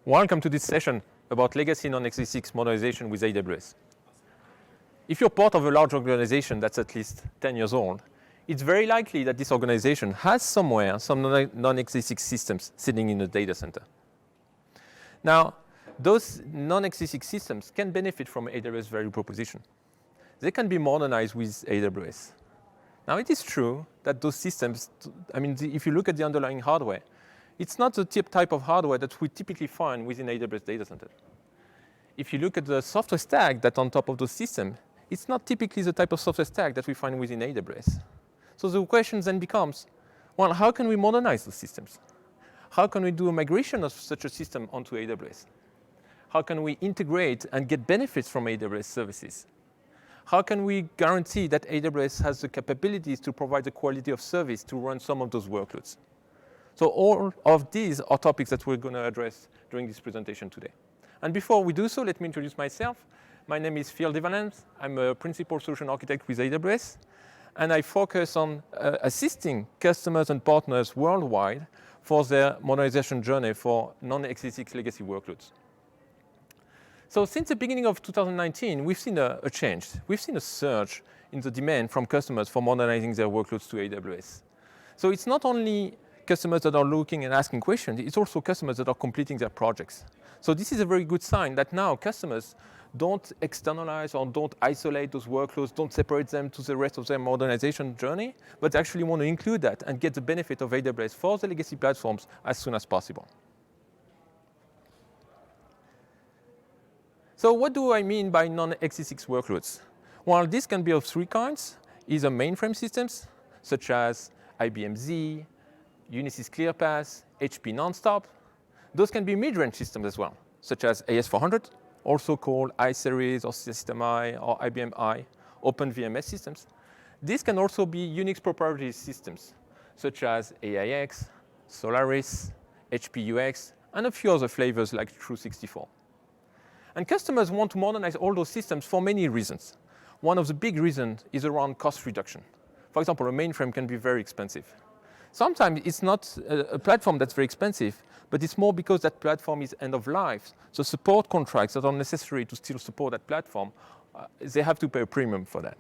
Welcome to this session about legacy non-x86 modernization with AWS. If you're part of a large organization that's at least 10 years old, it's very likely that this organization has somewhere some non-x86 systems sitting in a data center. Now, those non-x86 systems can benefit from AWS value proposition. They can be modernized with AWS. Now, it is true that those systems, if you look at the underlying hardware, it's not the type of hardware that we typically find within AWS data center. If you look at the software stack that's on top of those systems, it's not typically the type of software stack that we find within AWS. So the question then becomes, well, how can we modernize those systems? How can we do a migration of such a system onto AWS? How can we integrate and get benefits from AWS services? How can we guarantee that AWS has the capabilities to provide the quality of service to run some of those workloads? So all of these are topics that we're going to address during this presentation today. And before we do so, let me introduce myself. My name is Phil Devalens. I'm a principal solution architect with AWS. And I focus on assisting customers and partners worldwide for their modernization journey for non-x86 legacy workloads. So since the beginning of 2019, we've seen a change. We've seen a surge in the demand from customers for modernizing their workloads to AWS. So it's not only customers that are looking and asking questions, it's also customers that are completing their projects. So this is a very good sign that now customers don't externalize or don't isolate those workloads, don't separate them to the rest of their modernization journey, but actually want to include that and get the benefit of AWS for the legacy platforms as soon as possible. So what do I mean by non-x86 workloads? Well, this can be of three kinds, either mainframe systems, such as IBM Z, Unisys ClearPass, HP Nonstop. Those can be mid-range systems as well, such as AS400, also called iSeries or System I or IBM I, Open VMS systems. These can also be UNIX proprietary systems, such as AIX, Solaris, HP UX, and a few other flavors like True64. And customers want to modernize all those systems for many reasons. One of the big reasons is around cost reduction. For example, a mainframe can be very expensive. Sometimes it's not a platform that's very expensive, but it's more because that platform is end of life. So support contracts that are necessary to still support that platform, they have to pay a premium for that.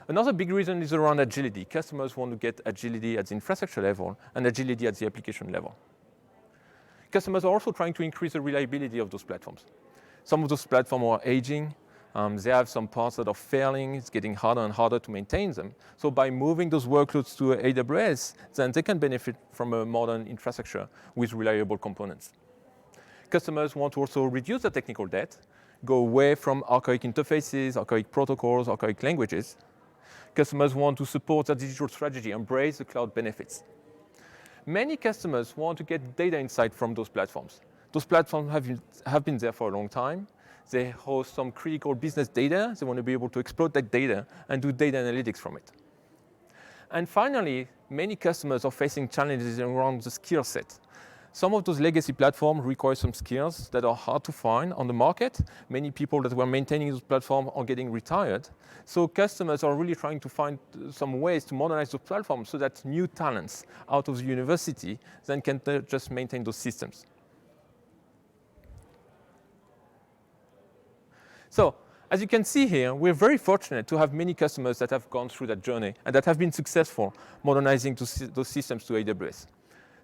Another big reason is around agility. Customers want to get agility at the infrastructure level and agility at the application level. Customers are also trying to increase the reliability of those platforms. Some of those platforms are aging. They have some parts that are failing. It's getting harder and harder to maintain them. So by moving those workloads to AWS, then they can benefit from a modern infrastructure with reliable components. Customers want to also reduce the technical debt, go away from archaic interfaces, archaic protocols, archaic languages. Customers want to support their digital strategy, embrace the cloud benefits. Many customers want to get data insight from those platforms. Those platforms have been there for a long time. They host some critical business data. They want to be able to exploit that data and do data analytics from it. And finally, many customers are facing challenges around the skill set. Some of those legacy platforms require some skills that are hard to find on the market. Many people that were maintaining those platforms are getting retired. So customers are really trying to find some ways to modernize those platforms so that new talents out of the university then can just maintain those systems. So, as you can see here, we're very fortunate to have many customers that have gone through that journey and that have been successful modernizing those systems to AWS.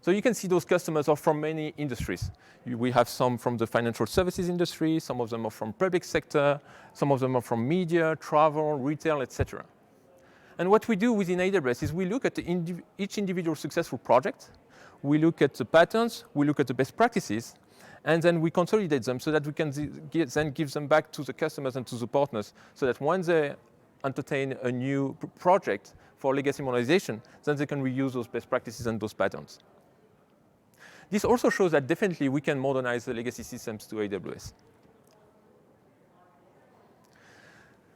So you can see those customers are from many industries. We have some from the financial services industry, some of them are from public sector, some of them are from media, travel, retail, etc. And what we do within AWS is we look at each individual successful project, we look at the patterns, we look at the best practices, and then we consolidate them so that we can then give them back to the customers and to the partners so that when they entertain a new project for legacy modernization, then they can reuse those best practices and those patterns. This also shows that definitely we can modernize the legacy systems to AWS.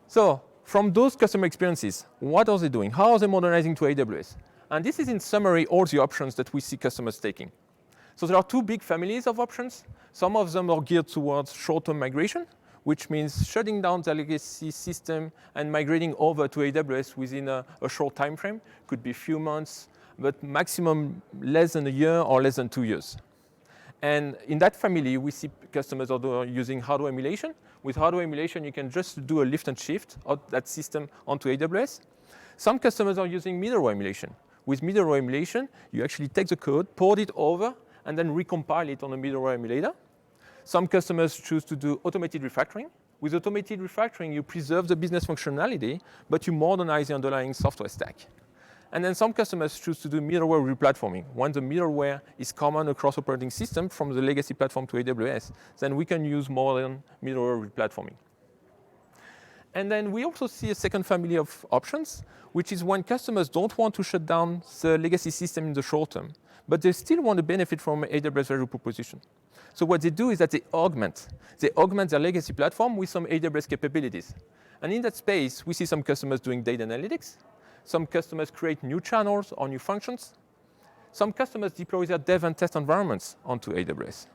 So from those customer experiences, what are they doing? How are they modernizing to AWS? And this is in summary all the options that we see customers taking. So there are two big families of options. Some of them are geared towards short-term migration, which means shutting down the legacy system and migrating over to AWS within a short time frame. Could be a few months, but maximum less than a year or less than 2 years. And in that family, we see customers are using hardware emulation. With hardware emulation, you can just do a lift and shift of that system onto AWS. Some customers are using middleware emulation. With middleware emulation, you actually take the code, port it over, and then recompile it on a middleware emulator. Some customers choose to do automated refactoring. With automated refactoring, you preserve the business functionality, but you modernize the underlying software stack. And then some customers choose to do middleware replatforming. When the middleware is common across operating system from the legacy platform to AWS, then we can use modern middleware replatforming. And then we also see a second family of options, which is when customers don't want to shut down the legacy system in the short term, but they still want to benefit from AWS value proposition. So what they do is that they augment their legacy platform with some AWS capabilities. And in that space, we see some customers doing data analytics. Some customers create new channels or new functions. Some customers deploy their dev and test environments onto AWS.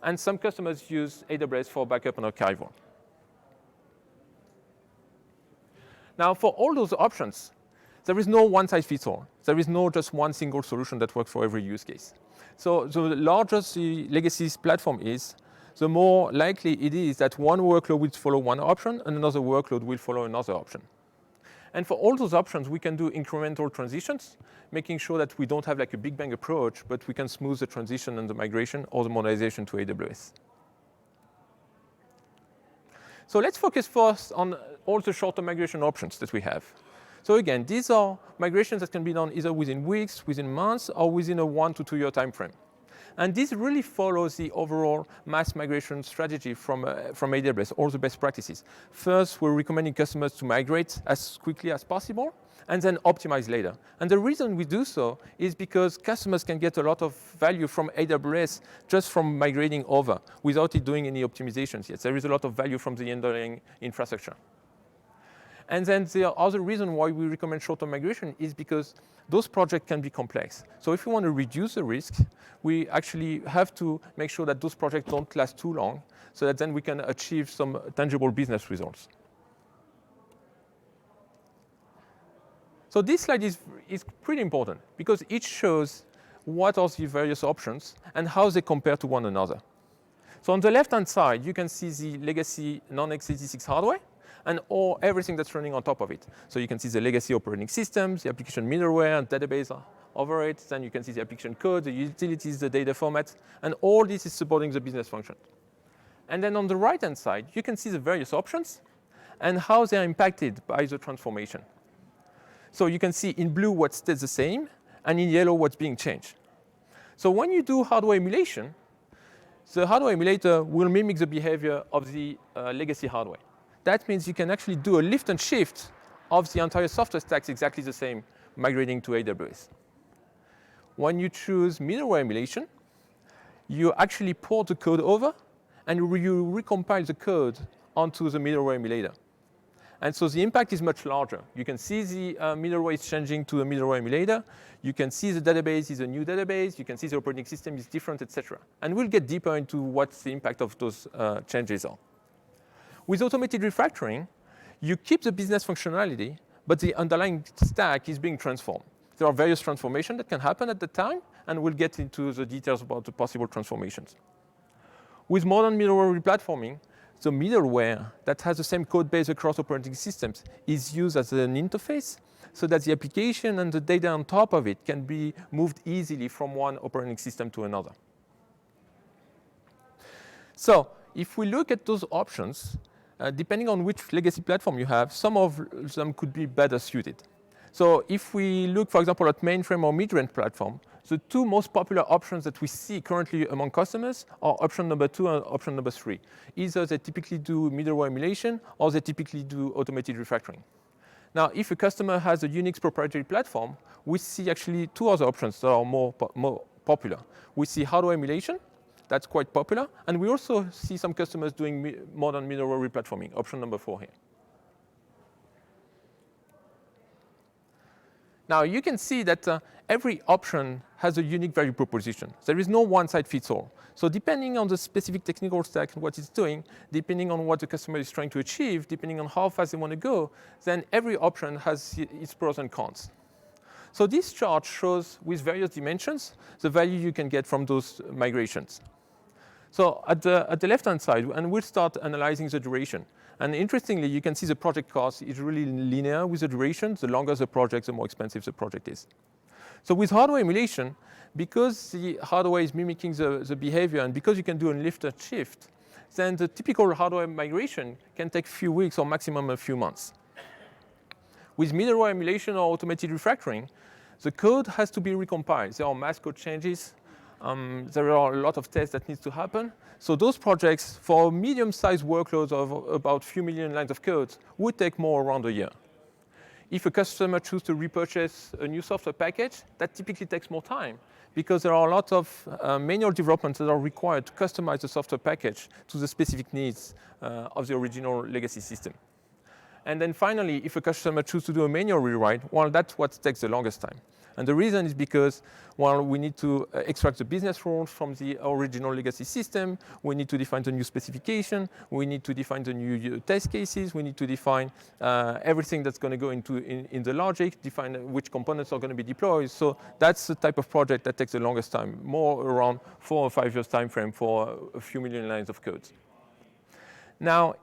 And some customers use AWS for backup and archival. Now, for all those options, there is no one-size-fits-all. There is no just one single solution that works for every use case. So the larger the legacy platform is, the more likely it is that one workload will follow one option and another workload will follow another option. And for all those options, we can do incremental transitions, making sure that we don't have like a big bang approach, but we can smooth the transition and the migration or the modernization to AWS. So let's focus first on all the shorter migration options that we have. So again, these are migrations that can be done either within weeks, within months, or within a 1 to 2 year time frame. And this really follows the overall mass migration strategy from AWS, all the best practices. First, we're recommending customers to migrate as quickly as possible, and then optimize later. And the reason we do so is because customers can get a lot of value from AWS just from migrating over without it doing any optimizations yet. There is a lot of value from the underlying infrastructure. And then the other reason why we recommend short-term migration is because those projects can be complex. So if we want to reduce the risk, we actually have to make sure that those projects don't last too long, so that then we can achieve some tangible business results. So this slide is pretty important because it shows what are the various options and how they compare to one another. So on the left-hand side, you can see the legacy non-x86 hardware, and everything that's running on top of it. So you can see the legacy operating systems, the application middleware and database over it. Then you can see the application code, the utilities, the data formats, and all this is supporting the business function. And then on the right-hand side, you can see the various options and how they are impacted by the transformation. So you can see in blue what stays the same, and in yellow what's being changed. So when you do hardware emulation, the hardware emulator will mimic the behavior of the legacy hardware. That means you can actually do a lift and shift of the entire software stack exactly the same, migrating to AWS. When you choose middleware emulation, you actually port the code over and you recompile the code onto the middleware emulator. And so the impact is much larger. You can see the middleware is changing to a middleware emulator. You can see the database is a new database. You can see the operating system is different, etc. And we'll get deeper into what the impact of those changes are. With automated refactoring, you keep the business functionality, but the underlying stack is being transformed. There are various transformations that can happen at the time, and we'll get into the details about the possible transformations. With modern middleware replatforming, the middleware that has the same code base across operating systems is used as an interface so that the application and the data on top of it can be moved easily from one operating system to another. So if we look at those options, depending on which legacy platform you have, some of them could be better suited. So if we look, for example, at mainframe or midrange platform, the two most popular options that we see currently among customers are option number 2 and option number 3. Either they typically do middleware emulation or they typically do automated refactoring. Now, if a customer has a UNIX proprietary platform, we see actually two other options that are more popular. We see hardware emulation. That's quite popular. And we also see some customers doing modern middleware replatforming, option number 4 here. Now, you can see that every option has a unique value proposition. There is no one-size-fits-all. So depending on the specific technical stack and what it's doing, depending on what the customer is trying to achieve, depending on how fast they want to go, then every option has its pros and cons. So this chart shows with various dimensions the value you can get from those migrations. So at the left-hand side, and we'll start analyzing the duration. And interestingly, you can see the project cost is really linear with the duration. The longer the project, the more expensive the project is. So with hardware emulation, because the hardware is mimicking the behavior and because you can do a lift and shift, then the typical hardware migration can take a few weeks or maximum a few months. With middleware emulation or automated refactoring, the code has to be recompiled. There are mass code changes. There are a lot of tests that need to happen. So those projects, for medium-sized workloads of about a few million lines of code, would take more around a year. If a customer chooses to repurchase a new software package, that typically takes more time because there are a lot of manual developments that are required to customize the software package to the specific needs of the original legacy system. And then finally, if a customer chooses to do a manual rewrite, well, that's what takes the longest time. And the reason is because, well, we need to extract the business rules from the original legacy system, we need to define the new specification, we need to define the new test cases, we need to define everything that's going to go in the logic, define which components are going to be deployed. So that's the type of project that takes the longest time, more around 4 or 5 years time frame for a few million lines of code. Now,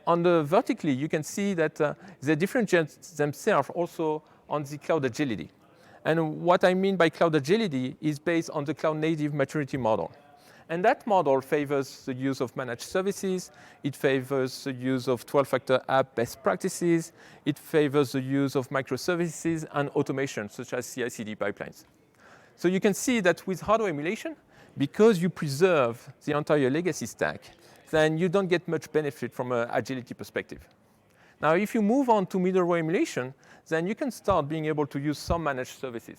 on the vertically, you can see that they differentiate themselves also on the cloud agility. And what I mean by cloud agility is based on the cloud native maturity model. And that model favors the use of managed services, it favors the use of 12-factor app best practices, it favors the use of microservices and automation, such as CI/CD pipelines. So you can see that with hardware emulation, because you preserve the entire legacy stack, then you don't get much benefit from an agility perspective. Now, if you move on to middleware emulation, then you can start being able to use some managed services.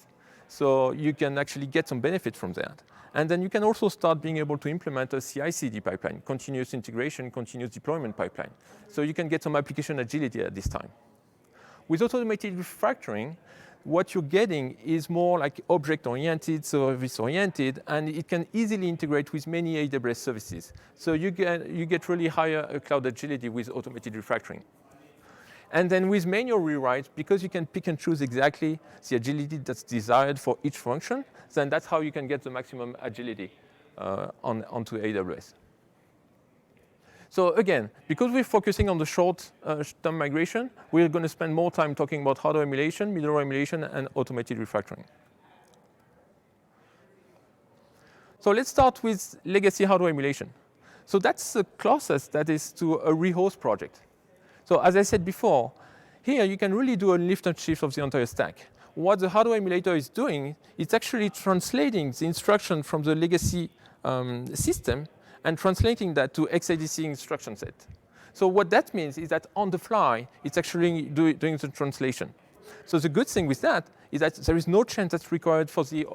So you can actually get some benefit from that. And then you can also start being able to implement a CI/CD pipeline, continuous integration, continuous deployment pipeline. So you can get some application agility at this time. With automated refactoring, what you're getting is more like object-oriented, service-oriented, and it can easily integrate with many AWS services. So you get really higher cloud agility with automated refactoring. And then with manual rewrites, because you can pick and choose exactly the agility that's desired for each function, then that's how you can get the maximum agility onto AWS. So again, because we're focusing on the short-term migration, we're going to spend more time talking about hardware emulation, middleware emulation, and automated refactoring. So let's start with legacy hardware emulation. So that's the closest that is to a rehost project. So as I said before, here you can really do a lift and shift of the entire stack. What the hardware emulator is doing, it's actually translating the instruction from the legacy system and translating that to x86 instruction set. So what that means is that on the fly, it's actually doing the translation. So the good thing with that is that there is no change that's required for the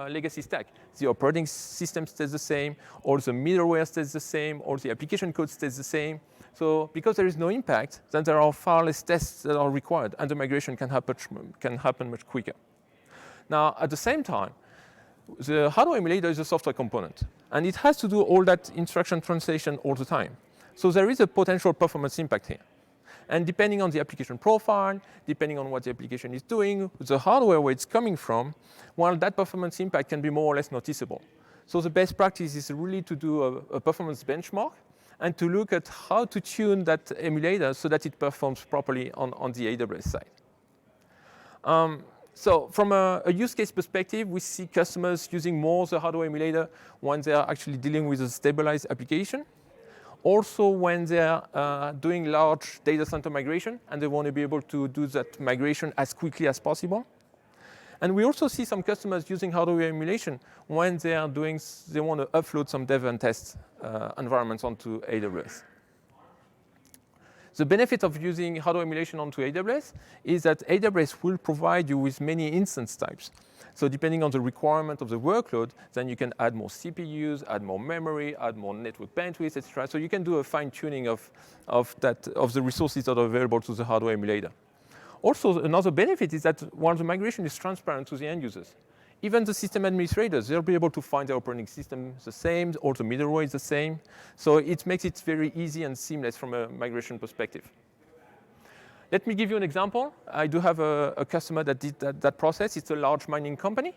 legacy stack. The operating system stays the same, or the middleware stays the same, or the application code stays the same. So because there is no impact, then there are far less tests that are required, and the migration can happen much quicker. Now, at the same time, the hardware emulator is a software component, and it has to do all that instruction translation all the time. So there is a potential performance impact here. And depending on the application profile, depending on what the application is doing, the hardware where it's coming from, well, that performance impact can be more or less noticeable. So the best practice is really to do a performance benchmark and to look at how to tune that emulator so that it performs properly on the AWS side. So from a use case perspective, we see customers using more the hardware emulator when they are actually dealing with a stabilized application. Also when they are doing large data center migration and they want to be able to do that migration as quickly as possible. And we also see some customers using hardware emulation when they want to upload some dev and test environments onto AWS. The benefit of using hardware emulation onto AWS is that AWS will provide you with many instance types. So depending on the requirement of the workload, then you can add more CPUs, add more memory, add more network bandwidth, etc. So you can do a fine-tuning of the resources that are available to the hardware emulator. Also, another benefit is that while the migration is transparent to the end users, even the system administrators, they'll be able to find their operating system the same, or the middleware is the same. So it makes it very easy and seamless from a migration perspective. Let me give you an example. I do have a customer that did that process. It's a large mining company.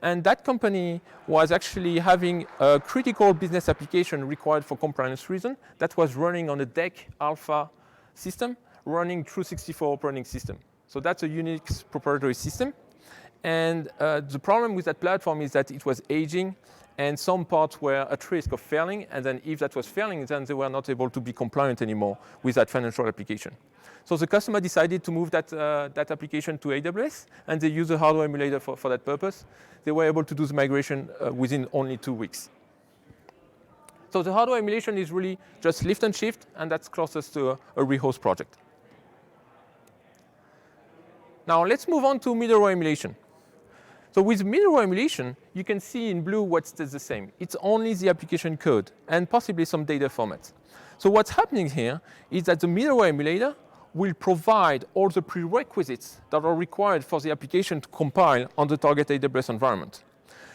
And that company was actually having a critical business application required for compliance reason that was running on a DEC alpha system running through 64 operating system. So that's a UNIX proprietary system. And the problem with that platform is that it was aging and some parts were at risk of failing. And then if that was failing, then they were not able to be compliant anymore with that financial application. So the customer decided to move that application to AWS, and they used a hardware emulator for that purpose. They were able to do the migration within only 2 weeks. So the hardware emulation is really just lift and shift, and that's closest to a rehost project. Now let's move on to middleware emulation. So with middleware emulation, you can see in blue what stays the same. It's only the application code and possibly some data formats. So what's happening here is that the middleware emulator will provide all the prerequisites that are required for the application to compile on the target AWS environment.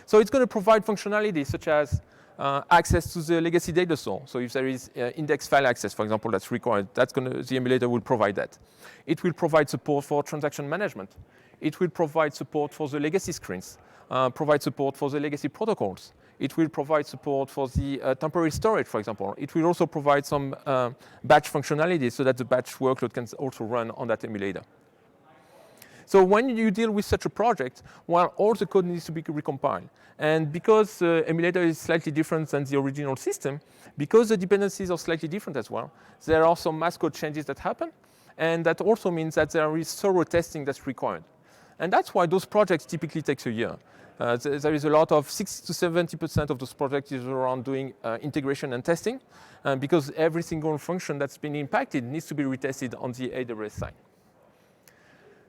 So it's going to provide functionality such as access to the legacy data store. So if there is index file access, for example, that's required, the emulator will provide that. It will provide support for transaction management. It will provide support for the legacy screens, provide support for the legacy protocols. It will provide support for the temporary storage, for example. It will also provide some batch functionality so that the batch workload can also run on that emulator. So when you deal with such a project, well, all the code needs to be recompiled. And because the emulator is slightly different than the original system, because the dependencies are slightly different as well, there are some mass code changes that happen. And that also means that there is thorough testing that's required. And that's why those projects typically take a year. There is a lot of 60 to 70% of those projects is around doing integration and testing, because every single function that's been impacted needs to be retested on the AWS side.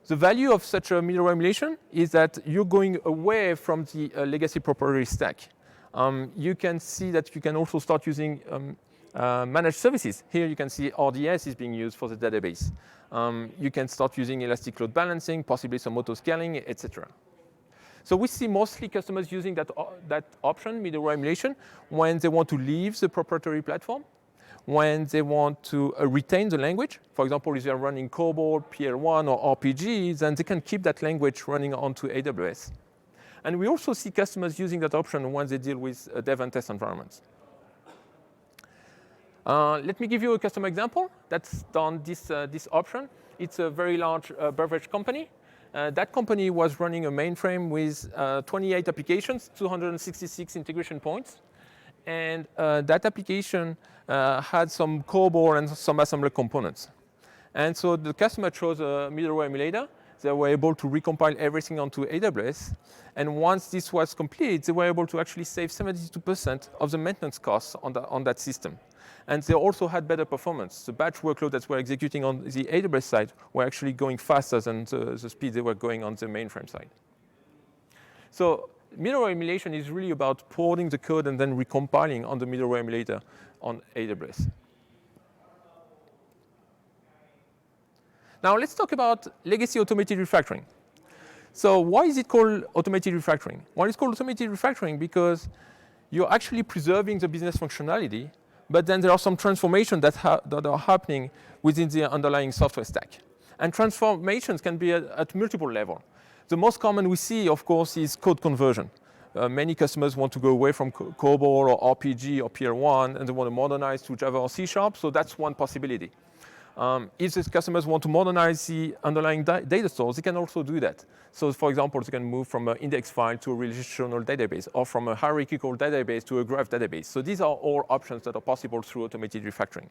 The value of such a middleware emulation is that you're going away from the legacy proprietary stack. You can see that you can also start using managed services. Here you can see RDS is being used for the database. You can start using elastic load balancing, possibly some auto-scaling, etc. So we see mostly customers using that option, middleware emulation, when they want to leave the proprietary platform, when they want to retain the language. For example, if they're running COBOL, PL1, or RPG, then they can keep that language running onto AWS. And we also see customers using that option when they deal with dev and test environments. Let me give you a customer example that's done this option. It's a very large beverage company. That company was running a mainframe with 28 applications, 266 integration points. And that application had some COBOL and some assembler components. And so the customer chose a middleware emulator. They were able to recompile everything onto AWS. And once this was complete, they were able to actually save 72% of the maintenance costs on that system. And they also had better performance. The batch workload that were executing on the AWS side were actually going faster than the speed they were going on the mainframe side. So middleware emulation is really about porting the code and then recompiling on the middleware emulator on AWS. Now let's talk about legacy automated refactoring. So why is it called automated refactoring? Well, it's called automated refactoring because you're actually preserving the business functionality, but then there are some transformations that are happening within the underlying software stack. And transformations can be at multiple levels. The most common we see, of course, is code conversion. Many customers want to go away from COBOL or RPG or PL1, and they want to modernize to Java or C#, so that's one possibility. If the customers want to modernize the underlying data stores, they can also do that. So for example, they can move from an index file to a relational database, or from a hierarchical database to a graph database. So these are all options that are possible through automated refactoring.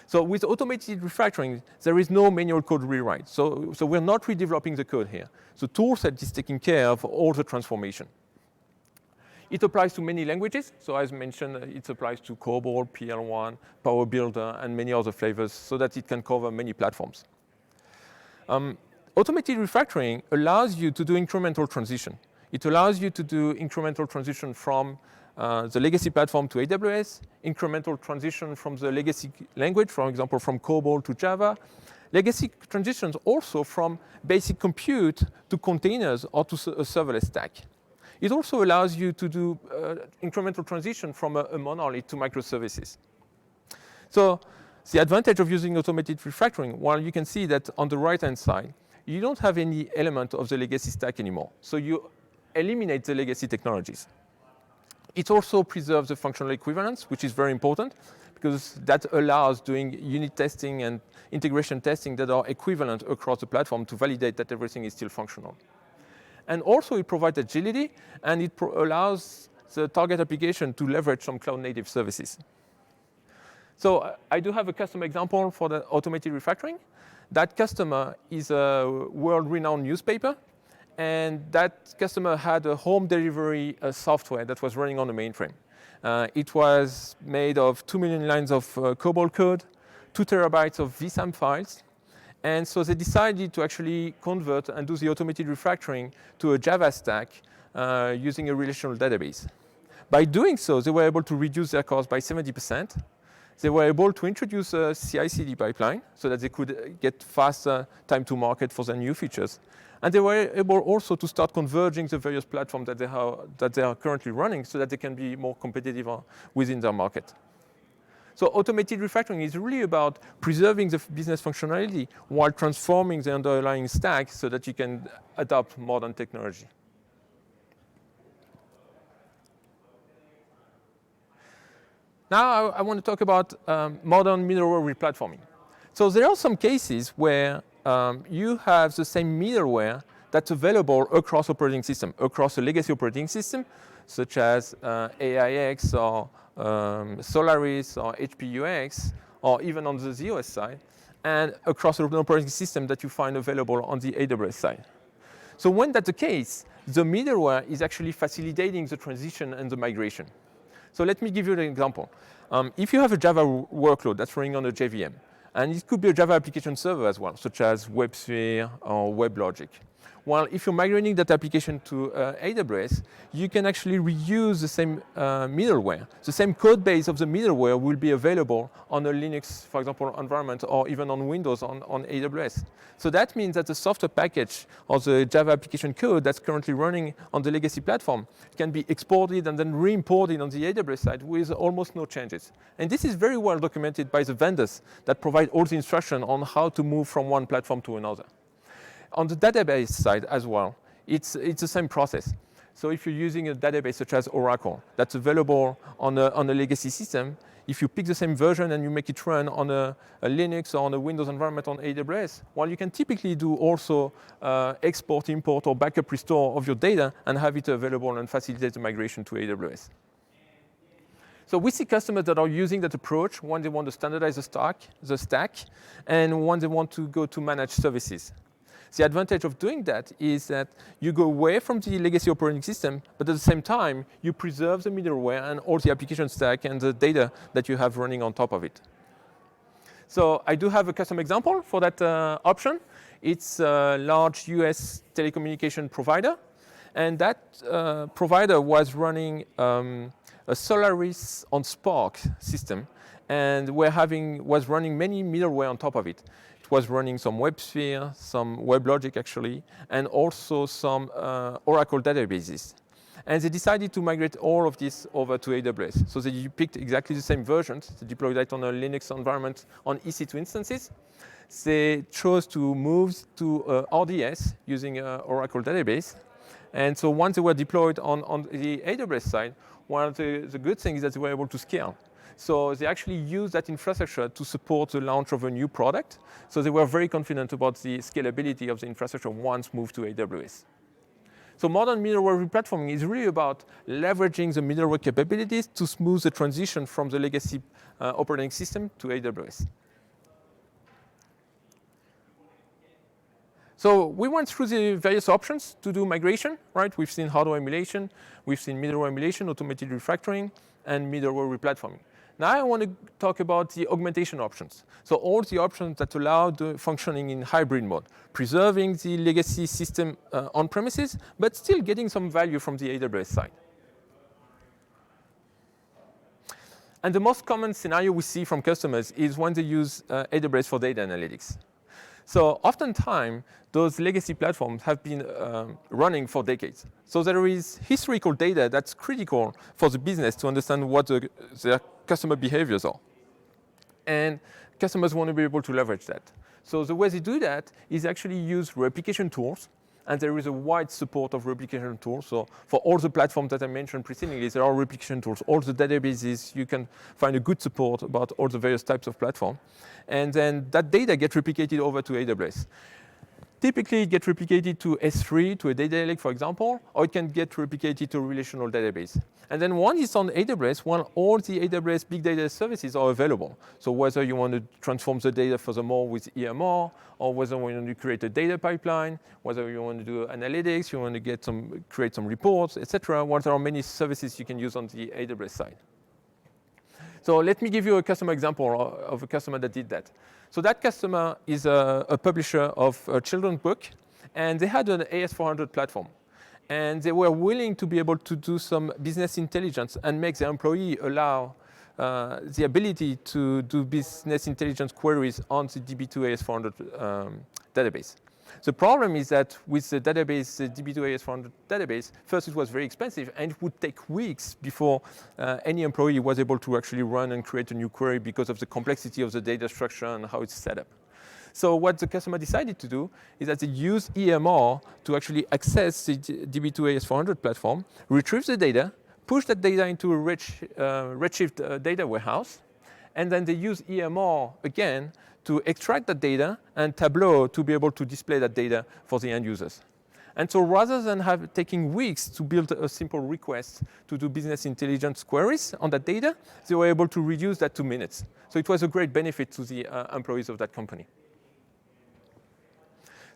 So with automated refactoring, there is no manual code rewrite. So we're not redeveloping the code here. The toolset is taking care of all the transformation. It applies to many languages. So as mentioned, it applies to COBOL, PL1, Power Builder, and many other flavors so that it can cover many platforms. Automated refactoring allows you to do incremental transition. It allows you to do incremental transition from the legacy platform to AWS, incremental transition from the legacy language, for example, from COBOL to Java, legacy transitions also from basic compute to containers or to a serverless stack. It also allows you to do incremental transition from a monolith to microservices. So the advantage of using automated refactoring, well, you can see that on the right-hand side, you don't have any element of the legacy stack anymore. So you eliminate the legacy technologies. It also preserves the functional equivalence, which is very important, because that allows doing unit testing and integration testing that are equivalent across the platform to validate that everything is still functional. And also it provides agility, and it allows the target application to leverage some cloud-native services. So I do have a custom example for the automated refactoring. That customer is a world-renowned newspaper, and that customer had a home delivery software that was running on the mainframe. It was made of 2 million lines of COBOL code, 2 terabytes of vSAM files, and so they decided to actually convert and do the automated refactoring to a Java stack using a relational database. By doing so, they were able to reduce their cost by 70%. They were able to introduce a CI/CD pipeline so that they could get faster time to market for their new features. And they were able also to start converging the various platforms that they are currently running so that they can be more competitive within their market. So automated refactoring is really about preserving the business functionality while transforming the underlying stack so that you can adopt modern technology. Now I want to talk about modern middleware replatforming. So there are some cases where you have the same middleware that's available across operating system, across a legacy operating system, such as AIX or Solaris or HPUX, or even on the ZOS side, and across an operating system that you find available on the AWS side. So when that's the case, the middleware is actually facilitating the transition and the migration. So let me give you an example. If you have a Java workload that's running on a JVM, and it could be a Java application server as well, such as WebSphere or WebLogic. Well, if you're migrating that application to AWS, you can actually reuse the same middleware. The same code base of the middleware will be available on a Linux, for example, environment, or even on Windows on AWS. So that means that the software package or the Java application code that's currently running on the legacy platform can be exported and then re-imported on the AWS side with almost no changes. And this is very well documented by the vendors that provide all the instruction on how to move from one platform to another. On the database side as well, it's the same process. So if you're using a database such as Oracle that's available on a legacy system, if you pick the same version and you make it run on a Linux or on a Windows environment on AWS, well, you can typically do also export, import, or backup restore of your data and have it available and facilitate the migration to AWS. So we see customers that are using that approach when they want to standardize the stack, and when they want to go to managed services. The advantage of doing that is that you go away from the legacy operating system, but at the same time, you preserve the middleware and all the application stack and the data that you have running on top of it. So I do have a custom example for that option. It's a large US telecommunication provider, and that provider was running a Solaris on Spark system, and was running many middleware on top of it. It was running some WebSphere, some WebLogic actually, and also some Oracle databases. And they decided to migrate all of this over to AWS. So they picked exactly the same versions. They deployed that on a Linux environment on EC2 instances. They chose to move to RDS using Oracle database. And so once they were deployed on the AWS side, one of the good things is that they were able to scale. So they actually used that infrastructure to support the launch of a new product. So they were very confident about the scalability of the infrastructure once moved to AWS. So modern middleware replatforming is really about leveraging the middleware capabilities to smooth the transition from the legacy operating system to AWS. So we went through the various options to do migration, right? We've seen hardware emulation, we've seen middleware emulation, automated refactoring, and middleware replatforming. Now I want to talk about the augmentation options. So all the options that allow the functioning in hybrid mode, preserving the legacy system on premises, but still getting some value from the AWS side. And the most common scenario we see from customers is when they use AWS for data analytics. So oftentimes, those legacy platforms have been running for decades. So there is historical data that's critical for the business to understand what their customer behaviors are. And customers want to be able to leverage that. So the way they do that is actually use replication tools and there is a wide support of replication tools. So for all the platforms that I mentioned precedingly, there are replication tools. All the databases, you can find a good support about all the various types of platform. And then that data gets replicated over to AWS. Typically, it gets replicated to S3, to a data lake, for example, or it can get replicated to a relational database. And then once it's on AWS, all the AWS big data services are available. So whether you want to transform the data furthermore with EMR, or whether you want to create a data pipeline, whether you want to do analytics, you want to create some reports, etc. There are many services you can use on the AWS side. So let me give you a customer example of a customer that did that. So that customer is a publisher of a children's book, and they had an AS400 platform. And they were willing to be able to do some business intelligence and make their employee allow the ability to do business intelligence queries on the DB2 AS400 database. The problem is that with the database, the DB2 AS400 database, first it was very expensive, and it would take weeks before any employee was able to actually run and create a new query because of the complexity of the data structure and how it's set up. So what the customer decided to do is that they use EMR to actually access the DB2 AS400 platform, retrieve the data, push that data into a Redshift data warehouse, and then they use EMR again to extract that data and Tableau to be able to display that data for the end users. And so rather than taking weeks to build a simple request to do business intelligence queries on that data, they were able to reduce that to minutes. So it was a great benefit to the employees of that company.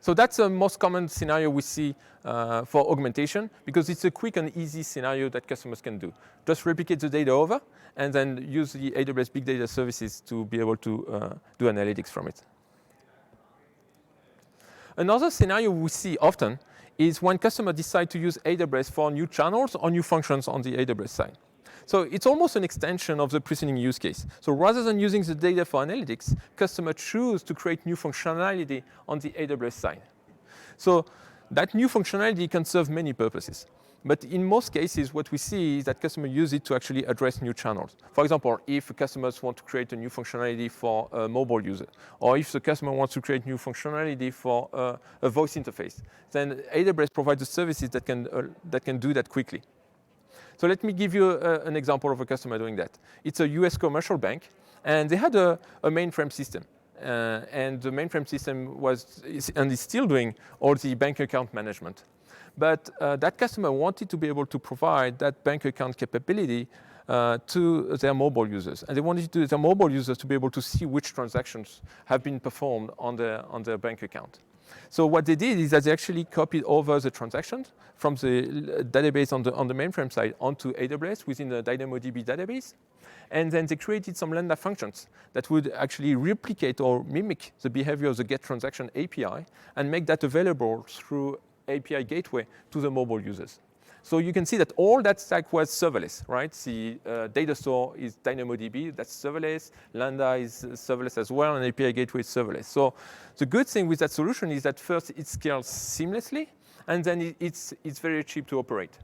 So that's the most common scenario we see for augmentation, because it's a quick and easy scenario that customers can do. Just replicate the data over, and then use the AWS Big Data Services to be able to do analytics from it. Another scenario we see often is when customers decide to use AWS for new channels or new functions on the AWS side. So it's almost an extension of the preceding use case. So rather than using the data for analytics, customers choose to create new functionality on the AWS side. So that new functionality can serve many purposes. But in most cases, what we see is that customers use it to actually address new channels. For example, if customers want to create a new functionality for a mobile user, or if the customer wants to create new functionality for a voice interface, then AWS provides the services that can do that quickly. So let me give you an example of a customer doing that. It's a US commercial bank, and they had a mainframe system. And the mainframe system is still doing all the bank account management. But that customer wanted to be able to provide that bank account capability to their mobile users. And they wanted their mobile users to be able to see which transactions have been performed on their bank account. So what they did is that they actually copied over the transactions from the database on the mainframe side onto AWS within the DynamoDB database. And then they created some Lambda functions that would actually replicate or mimic the behavior of the GET transaction API and make that available through API gateway to the mobile users. So you can see that all that stack was serverless, right? The data store is DynamoDB, that's serverless. Lambda is serverless as well, and API gateway is serverless. So the good thing with that solution is that first it scales seamlessly, and then it's very cheap to operate.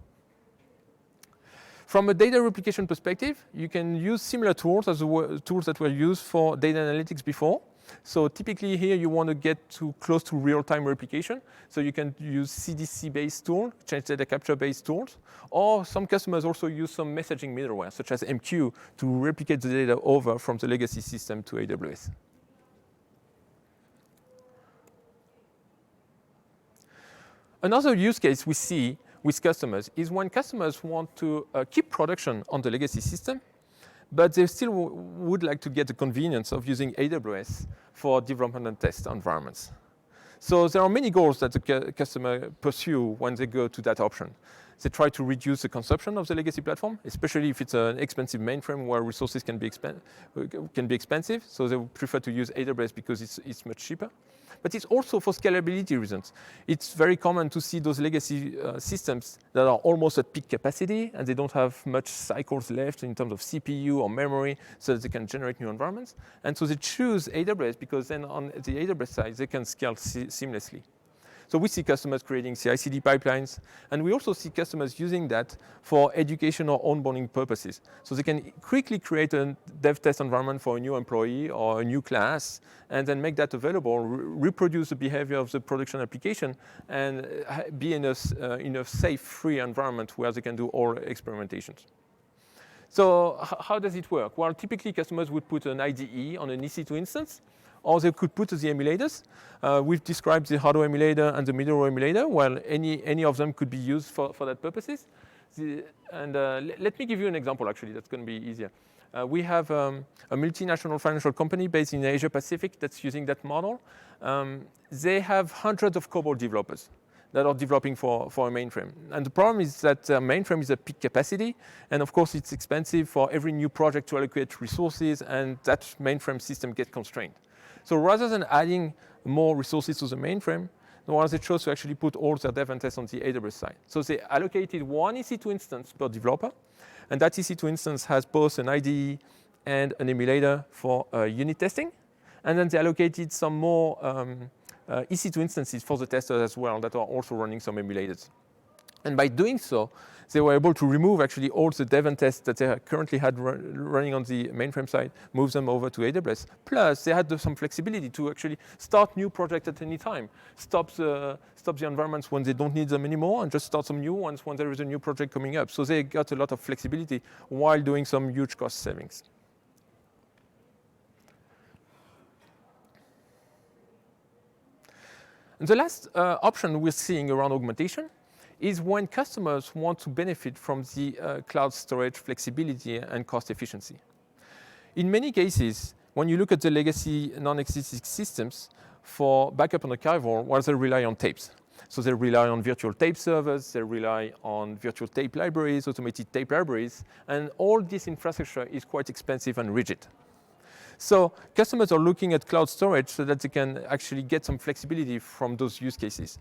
From a data replication perspective, you can use similar tools as the tools that were used for data analytics before. So typically here you want to get close to real-time replication. So you can use CDC-based tool, change data capture-based tools, or some customers also use some messaging middleware, such as MQ, to replicate the data over from the legacy system to AWS. Another use case we see with customers is when customers want to keep production on the legacy system, but they still would like to get the convenience of using AWS for development and test environments. So there are many goals that the customer pursue when they go to that option. They try to reduce the consumption of the legacy platform, especially if it's an expensive mainframe where resources can be expensive. So they prefer to use AWS because it's much cheaper. But it's also for scalability reasons. It's very common to see those legacy systems that are almost at peak capacity, and they don't have much cycles left in terms of CPU or memory, so that they can generate new environments. And so they choose AWS because then on the AWS side, they can scale seamlessly. So we see customers creating CI/CD pipelines, and we also see customers using that for education or onboarding purposes. So they can quickly create a dev test environment for a new employee or a new class, and then make that available, reproduce the behavior of the production application, and be in a safe, free environment where they can do all experimentations. So how does it work? Well, typically customers would put an IDE on an EC2 instance, or they could put the emulators. We've described the hardware emulator and the middleware emulator. Well, any of them could be used for that purposes. Let me give you an example, actually, that's going to be easier. We have a multinational financial company based in Asia Pacific that's using that model. They have hundreds of COBOL developers that are developing for a mainframe. And the problem is that mainframe is a peak capacity, and of course it's expensive for every new project to allocate resources, and that mainframe system gets constrained. So rather than adding more resources to the mainframe, they chose to actually put all their dev and tests on the AWS side. So they allocated one EC2 instance per developer, and that EC2 instance has both an IDE and an emulator for unit testing, and then they allocated some more EC2 instances for the testers as well that are also running some emulators. And by doing so, they were able to remove actually all the dev and tests that they currently had running on the mainframe side, move them over to AWS. Plus, they had some flexibility to actually start new projects at any time, stop the environments when they don't need them anymore, and just start some new ones when there is a new project coming up. So they got a lot of flexibility while doing some huge cost savings. And the last option we're seeing around augmentation is when customers want to benefit from the cloud storage flexibility and cost efficiency. In many cases, when you look at the legacy non-x86 systems for backup and archival, well, they rely on tapes. So they rely on virtual tape servers, they rely on virtual tape libraries, automated tape libraries, and all this infrastructure is quite expensive and rigid. So customers are looking at cloud storage so that they can actually get some flexibility from those use cases.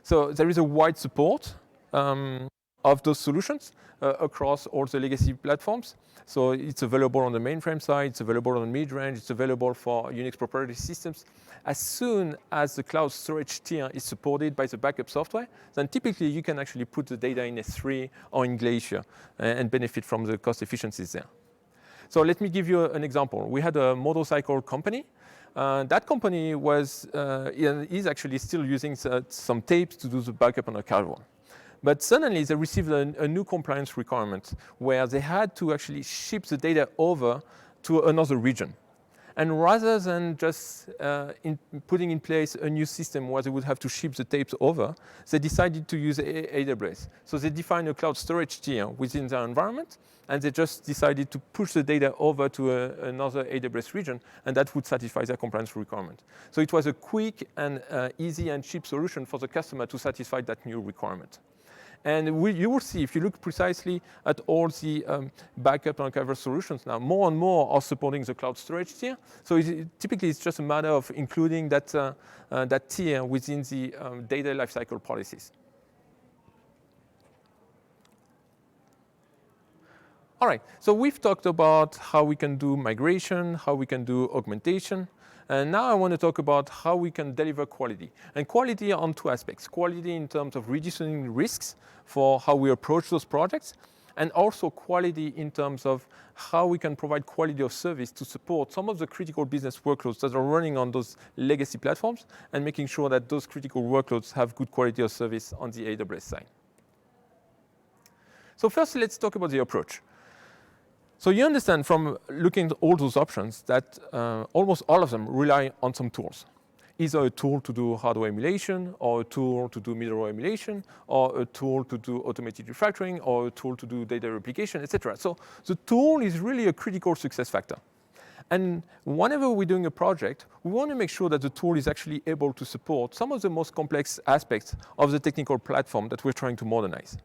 So there is a wide support of those solutions across all the legacy platforms. So it's available on the mainframe side, it's available on midrange, it's available for UNIX proprietary systems. As soon as the cloud storage tier is supported by the backup software, then typically you can actually put the data in S3 or in Glacier and benefit from the cost efficiencies there. So let me give you an example. We had a motorcycle company. That company is actually still using some tapes to do the backup and archival. But suddenly they received a new compliance requirement where they had to actually ship the data over to another region. And rather than just putting in place a new system where they would have to ship the tapes over, they decided to use AWS. So they defined a cloud storage tier within their environment, and they just decided to push the data over to another AWS region, and that would satisfy their compliance requirement. So it was a quick and easy and cheap solution for the customer to satisfy that new requirement. And you will see, if you look precisely at all the backup and archival solutions now, more and more are supporting the cloud storage tier. So typically, it's just a matter of including that tier within the data lifecycle policies. All right, so we've talked about how we can do migration, how we can do augmentation. And now I want to talk about how we can deliver quality. And quality on two aspects. Quality in terms of reducing risks for how we approach those projects, and also quality in terms of how we can provide quality of service to support some of the critical business workloads that are running on those legacy platforms, and making sure that those critical workloads have good quality of service on the AWS side. So first, let's talk about the approach. So you understand from looking at all those options that almost all of them rely on some tools. Either a tool to do hardware emulation, or a tool to do middleware emulation, or a tool to do automated refactoring, or a tool to do data replication, etc. So the tool is really a critical success factor. And whenever we're doing a project, we want to make sure that the tool is actually able to support some of the most complex aspects of the technical platform that we're trying to modernize.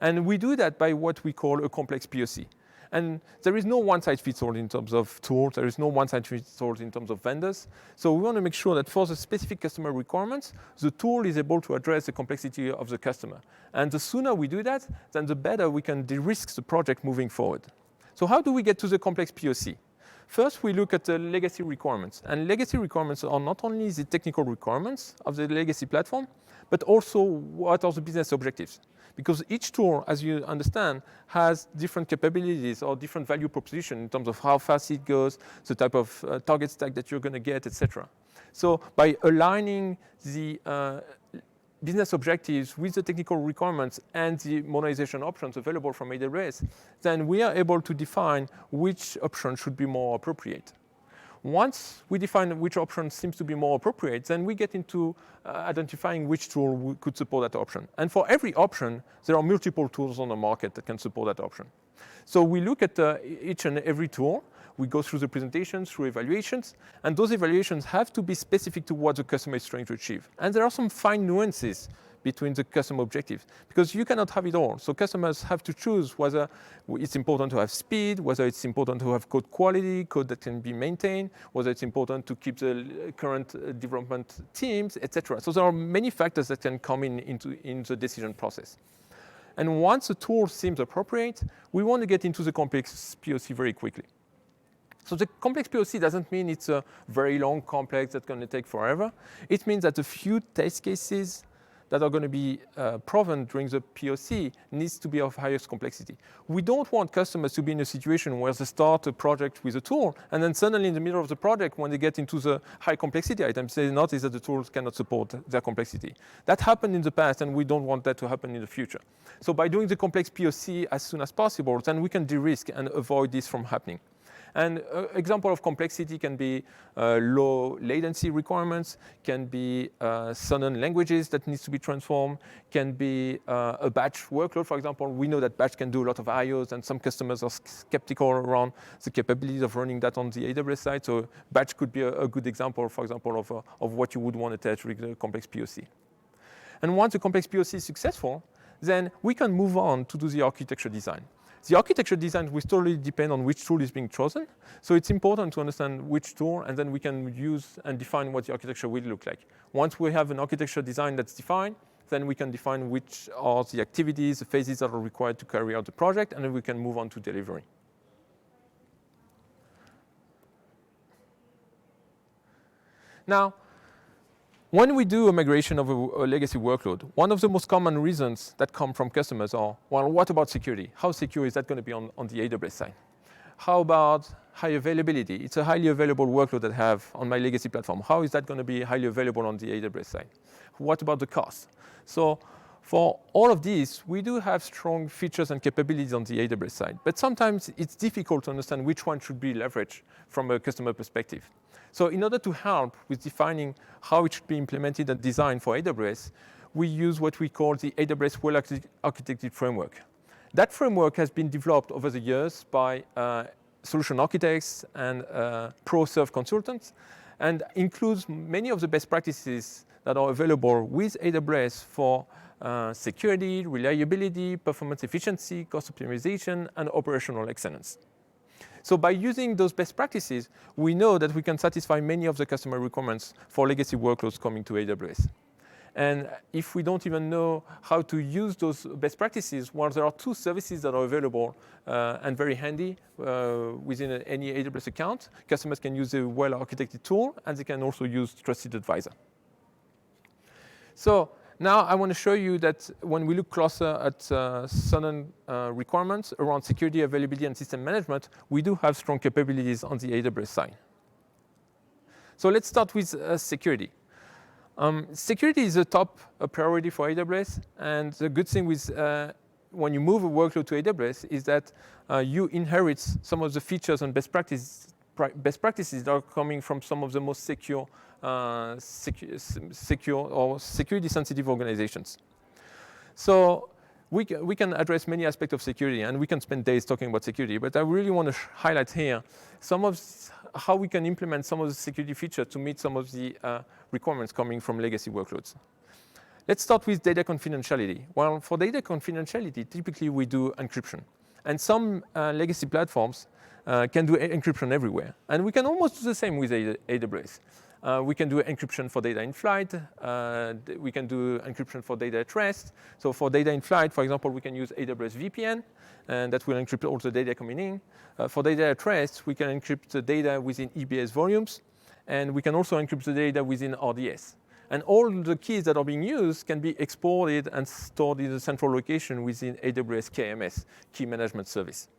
And we do that by what we call a complex POC. And there is no one-size-fits-all in terms of tools. There is no one-size-fits-all in terms of vendors. So we want to make sure that for the specific customer requirements, the tool is able to address the complexity of the customer. And the sooner we do that, then the better we can de-risk the project moving forward. So how do we get to the complex POC? First, we look at the legacy requirements. And legacy requirements are not only the technical requirements of the legacy platform, but also what are the business objectives. Because each tool, as you understand, has different capabilities or different value proposition in terms of how fast it goes, the type of target stack that you're going to get, etc. So by aligning the business objectives with the technical requirements and the modernization options available from AWS, then we are able to define which option should be more appropriate. Once we define which option seems to be more appropriate, then we get into identifying which tool could support that option. And for every option, there are multiple tools on the market that can support that option. So we look at each and every tool. We go through the presentations, through evaluations, and those evaluations have to be specific to what the customer is trying to achieve. And there are some fine nuances between the customer objectives, because you cannot have it all. So customers have to choose whether it's important to have speed, whether it's important to have code quality, code that can be maintained, whether it's important to keep the current development teams, etc. So there are many factors that can come in the decision process. And once a tool seems appropriate, we want to get into the complex POC very quickly. So the complex POC doesn't mean it's a very long, complex, that's going to take forever. It means that a few test cases that are going to be proven during the POC needs to be of highest complexity. We don't want customers to be in a situation where they start a project with a tool, and then suddenly in the middle of the project, when they get into the high complexity items, they notice that the tools cannot support their complexity. That happened in the past, and we don't want that to happen in the future. So by doing the complex POC as soon as possible, then we can de-risk and avoid this from happening. And an example of complexity can be low latency requirements, can be certain languages that needs to be transformed, can be a batch workload, for example. We know that batch can do a lot of IOs, and some customers are skeptical around the capabilities of running that on the AWS side. So batch could be a good example, for example, of what you would want to test with a complex POC. And once the complex POC is successful, then we can move on to do the architecture design. The architecture design will totally depend on which tool is being chosen. So it's important to understand which tool, and then we can use and define what the architecture will look like. Once we have an architecture design that's defined, then we can define which are the activities, the phases that are required to carry out the project, and then we can move on to delivery. Now, when we do a migration of a legacy workload, one of the most common reasons that come from customers are, well, what about security? How secure is that going to be on the AWS side? How about high availability? It's a highly available workload that I have on my legacy platform. How is that going to be highly available on the AWS side? What about the cost? So for all of these, we do have strong features and capabilities on the AWS side, but sometimes it's difficult to understand which one should be leveraged from a customer perspective. So in order to help with defining how it should be implemented and designed for AWS, we use what we call the AWS well-architected framework. That framework has been developed over the years by solution architects and pro-serve consultants, and includes many of the best practices that are available with AWS for security, reliability, performance efficiency, cost optimization, and operational excellence. So by using those best practices, we know that we can satisfy many of the customer requirements for legacy workloads coming to AWS. And if we don't even know how to use those best practices, well, there are two services that are available and very handy within any AWS account. Customers can use a well-architected tool, and they can also use Trusted Advisor. So now I want to show you that when we look closer at certain requirements around security, availability, and system management, we do have strong capabilities on the AWS side. So let's start with security. Security is a top priority for AWS, and the good thing with when you move a workload to AWS is that you inherit some of the features and best practices that are coming from some of the most secure or security-sensitive organizations. So we can address many aspects of security, and we can spend days talking about security, but I really want to highlight here some of how we can implement some of the security features to meet some of the requirements coming from legacy workloads. Let's start with data confidentiality. Well, for data confidentiality, typically we do encryption. And some legacy platforms can do encryption everywhere. And we can almost do the same with AWS. We can do encryption for data in flight. We can do encryption for data at rest. So for data in flight, for example, we can use AWS VPN, and that will encrypt all the data coming in. For data at rest, we can encrypt the data within EBS volumes, and we can also encrypt the data within RDS. And all the keys that are being used can be exported and stored in a central location within AWS KMS, Key Management Service.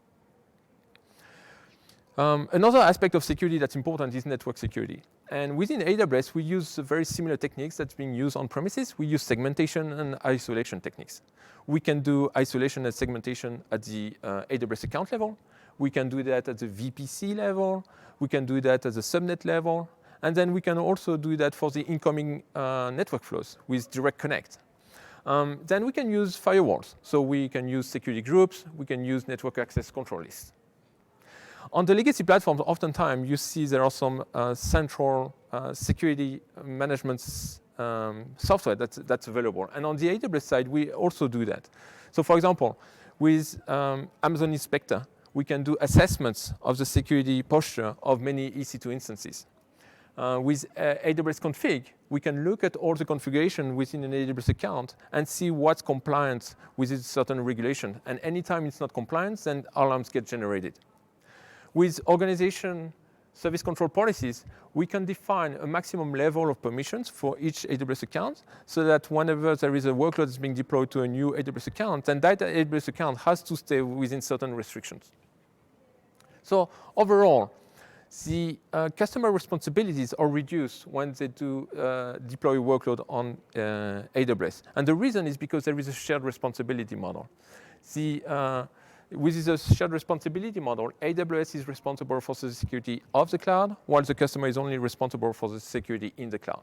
Another aspect of security that's important is network security. And within AWS, we use very similar techniques that's being used on premises. We use segmentation and isolation techniques. We can do isolation and segmentation at the AWS account level. We can do that at the VPC level. We can do that at the subnet level. And then we can also do that for the incoming network flows with direct connect. Then we can use firewalls. So we can use security groups. We can use network access control lists. On the legacy platforms, oftentimes you see there are some central security management software that's available. And on the AWS side, we also do that. So for example, with Amazon Inspector, we can do assessments of the security posture of many EC2 instances. With AWS config, we can look at all the configuration within an AWS account and see what's compliant with a certain regulation. And anytime it's not compliant, then alarms get generated. With organization service control policies, we can define a maximum level of permissions for each AWS account so that whenever there is a workload that's being deployed to a new AWS account, then that AWS account has to stay within certain restrictions. So overall, the customer responsibilities are reduced when they do deploy a workload on AWS. And the reason is because there is a shared responsibility model. With this shared responsibility model, AWS is responsible for the security of the cloud, while the customer is only responsible for the security in the cloud.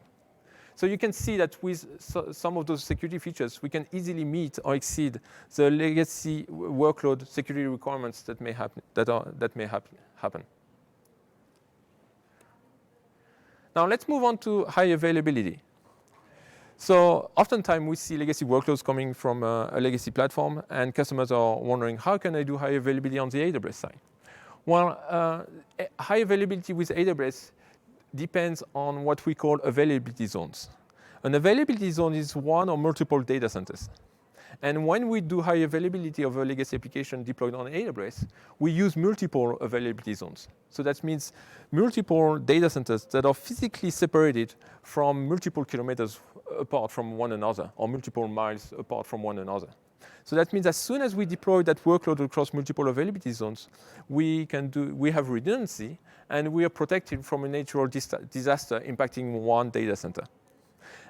So you can see that with some of those security features, we can easily meet or exceed the legacy workload security requirements that may happen. Now let's move on to high availability. So oftentimes we see legacy workloads coming from a legacy platform, and customers are wondering, how can I do high availability on the AWS side? Well, high availability with AWS depends on what we call availability zones. An availability zone is one or multiple data centers. And when we do high availability of a legacy application deployed on AWS, we use multiple availability zones. So that means multiple data centers that are physically separated from multiple kilometers apart from one another, or multiple miles apart from one another. So that means as soon as we deploy that workload across multiple availability zones, we have redundancy, and we are protected from a natural disaster impacting one data center.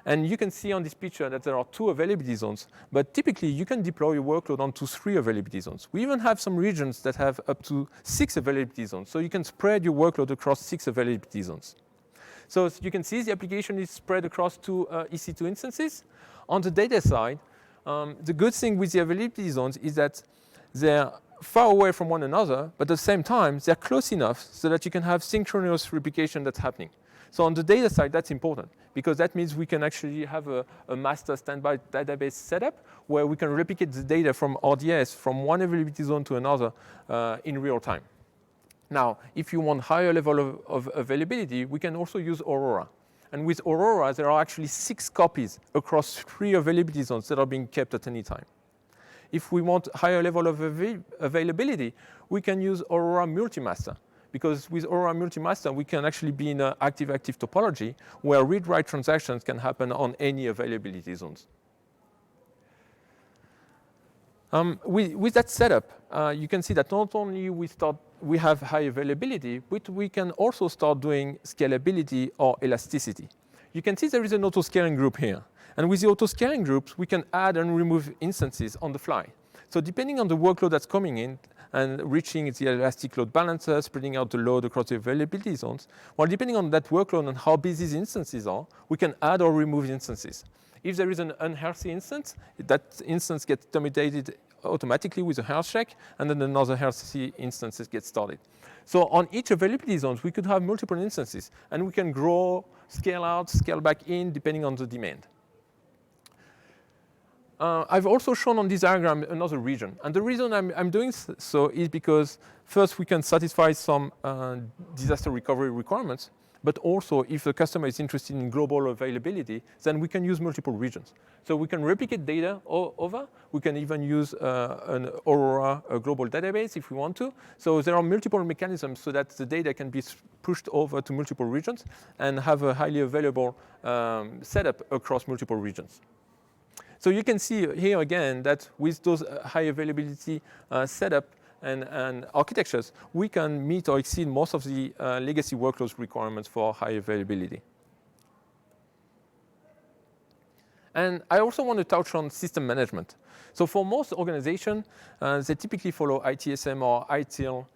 And you can see on this picture that there are 2 availability zones, but typically you can deploy a workload onto 3 availability zones. We even have some regions that have up to 6 availability zones, so you can spread your workload across 6 availability zones. So as you can see, the application is spread across 2 EC2 instances. On the data side, the good thing with the availability zones is that they're far away from one another, but at the same time, they're close enough so that you can have synchronous replication that's happening. So on the data side, that's important, because that means we can actually have a master standby database setup where we can replicate the data from RDS from one availability zone to another in real time. Now, if you want higher level of availability, we can also use Aurora. And with Aurora, there are actually 6 copies across 3 availability zones that are being kept at any time. If we want higher level of availability, we can use Aurora Multimaster. Because with Aurora Multimaster, we can actually be in an active-active topology where read-write transactions can happen on any availability zones. With that setup, you can see that not only we have high availability, but we can also start doing scalability or elasticity. You can see there is an auto-scaling group here. And with the auto-scaling groups, we can add and remove instances on the fly. So depending on the workload that's coming in and reaching the elastic load balancer, spreading out the load across the availability zones, well, depending on that workload and how busy the instances are, we can add or remove instances. If there is an unhealthy instance, that instance gets terminated automatically with a health check, and then another healthy instance gets started. So on each availability zones, we could have multiple instances, and we can grow, scale out, scale back in, depending on the demand. I've also shown on this diagram another region. And the reason I'm doing so is because first we can satisfy some disaster recovery requirements. but also if the customer is interested in global availability, then we can use multiple regions. So we can replicate data over. We can even use an Aurora global database if we want to. So there are multiple mechanisms so that the data can be pushed over to multiple regions and have a highly available setup across multiple regions. So you can see here again that with those high availability setup and architectures, we can meet or exceed most of the legacy workloads requirements for high availability. And I also want to touch on system management. So for most organizations, they typically follow ITSM or ITIL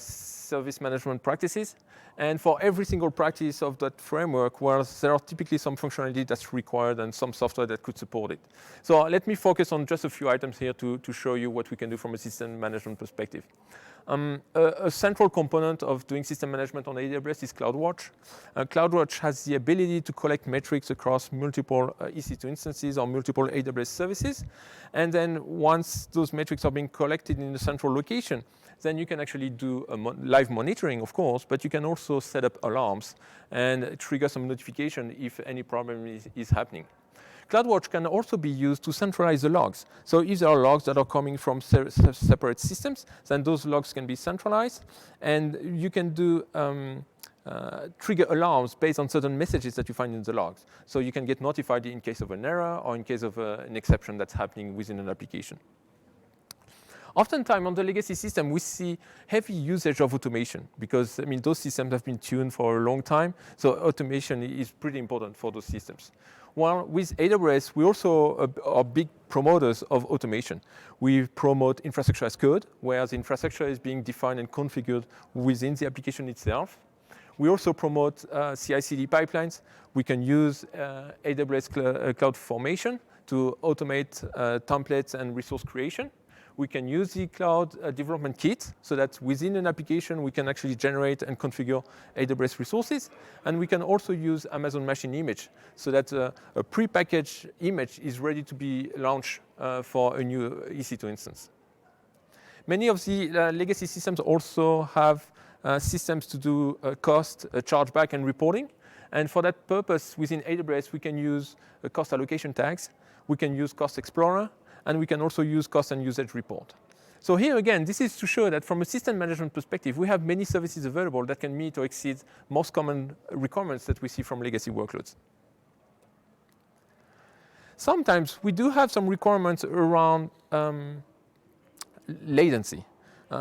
service management practices. And for every single practice of that framework, well, there are typically some functionality that's required and some software that could support it. So let me focus on just a few items here to show you what we can do from a system management perspective. A central component of doing system management on AWS is CloudWatch. CloudWatch has the ability to collect metrics across multiple EC2 instances or multiple AWS services. And then once those metrics are being collected in a central location, then you can actually do live monitoring, of course, but you can also set up alarms and trigger some notification if any problem is happening. CloudWatch can also be used to centralize the logs. So if there are logs that are coming from separate systems, then those logs can be centralized, and you can do trigger alarms based on certain messages that you find in the logs. So you can get notified in case of an error or in case of an exception that's happening within an application. Oftentimes on the legacy system, we see heavy usage of automation because those systems have been tuned for a long time. So automation is pretty important for those systems. While with AWS, we also are big promoters of automation. We promote infrastructure as code, where the infrastructure is being defined and configured within the application itself. We also promote CI/CD pipelines. We can use AWS CloudFormation to automate templates and resource creation. We can use the cloud development kit so that within an application, we can actually generate and configure AWS resources. And we can also use Amazon Machine Image so that a prepackaged image is ready to be launched for a new EC2 instance. Many of the legacy systems also have systems to do cost, chargeback, and reporting. And for that purpose, within AWS, we can use cost allocation tags. We can use Cost Explorer. And we can also use cost and usage report. So here again, this is to show that from a system management perspective, we have many services available that can meet or exceed most common requirements that we see from legacy workloads. Sometimes we do have some requirements around latency.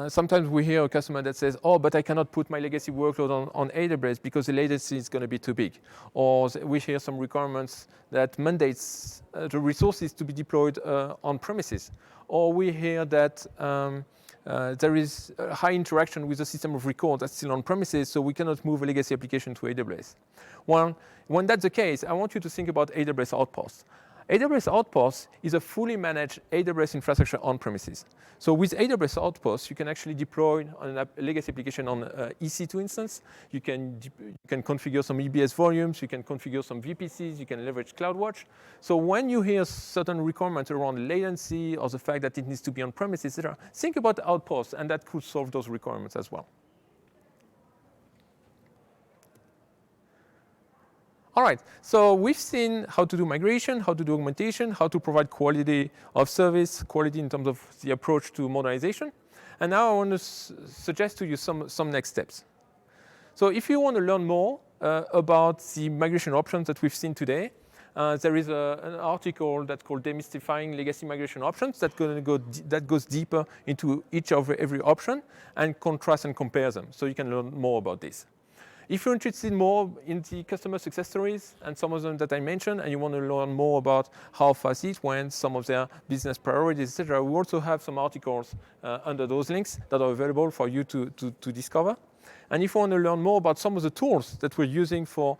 Sometimes we hear a customer that says, oh, but I cannot put my legacy workload on AWS because the latency is going to be too big. Or we hear some requirements that mandates the resources to be deployed on premises. Or we hear that there is a high interaction with the system of record that's still on premises, so we cannot move a legacy application to AWS. Well, when that's the case, I want you to think about AWS Outposts. AWS Outposts is a fully managed AWS infrastructure on premises. So with AWS Outposts, you can actually deploy a legacy application on EC2 instance. You can configure some EBS volumes. You can configure some VPCs. You can leverage CloudWatch. So when you hear certain requirements around latency or the fact that it needs to be on premises, etc., think about Outposts, and that could solve those requirements as well. All right, so we've seen how to do migration, how to do augmentation, how to provide quality of service, quality in terms of the approach to modernization. And now I want to suggest to you some next steps. So if you want to learn more about the migration options that we've seen today, there is an article that's called Demystifying Legacy Migration Options that goes deeper into each of every option and contrast and compare them, so you can learn more about this. If you're interested more in the customer success stories and some of them that I mentioned, and you want to learn more about how fast it went, some of their business priorities, etc., we also have some articles under those links that are available for you to discover. And if you want to learn more about some of the tools that we're using for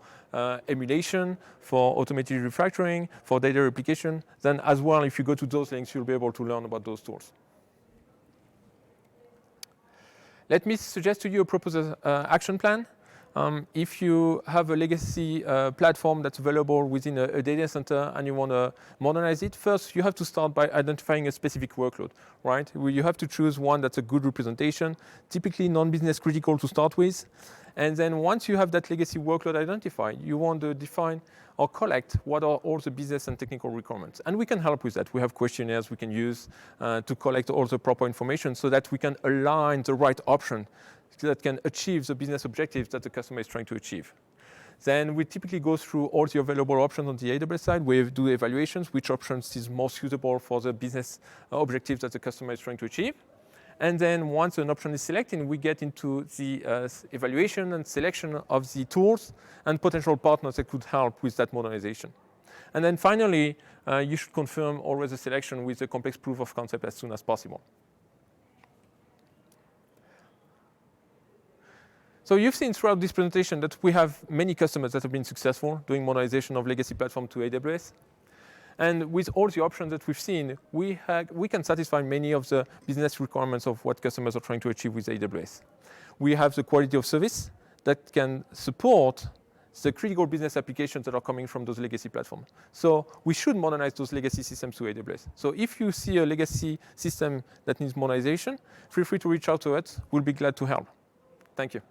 emulation, for automated refactoring, for data replication, then as well, if you go to those links, you'll be able to learn about those tools. Let me suggest to you a proposed action plan. If you have a legacy platform that's available within a data center and you want to modernize it, first you have to start by identifying a specific workload, right? You have to choose one that's a good representation, typically non-business critical to start with. And then once you have that legacy workload identified, you want to define or collect what are all the business and technical requirements. And we can help with that. We have questionnaires we can use to collect all the proper information so that we can align the right option that can achieve the business objectives that the customer is trying to achieve. Then we typically go through all the available options on the AWS side. We do evaluations, which options is more suitable for the business objectives that the customer is trying to achieve. And then once an option is selected, we get into the evaluation and selection of the tools and potential partners that could help with that modernization. And then finally, you should confirm always the selection with a complex proof of concept as soon as possible. So you've seen throughout this presentation that we have many customers that have been successful doing modernization of legacy platform to AWS. And with all the options that we've seen, we can satisfy many of the business requirements of what customers are trying to achieve with AWS. We have the quality of service that can support the critical business applications that are coming from those legacy platforms. So we should modernize those legacy systems to AWS. So if you see a legacy system that needs modernization, feel free to reach out to us. We'll be glad to help. Thank you.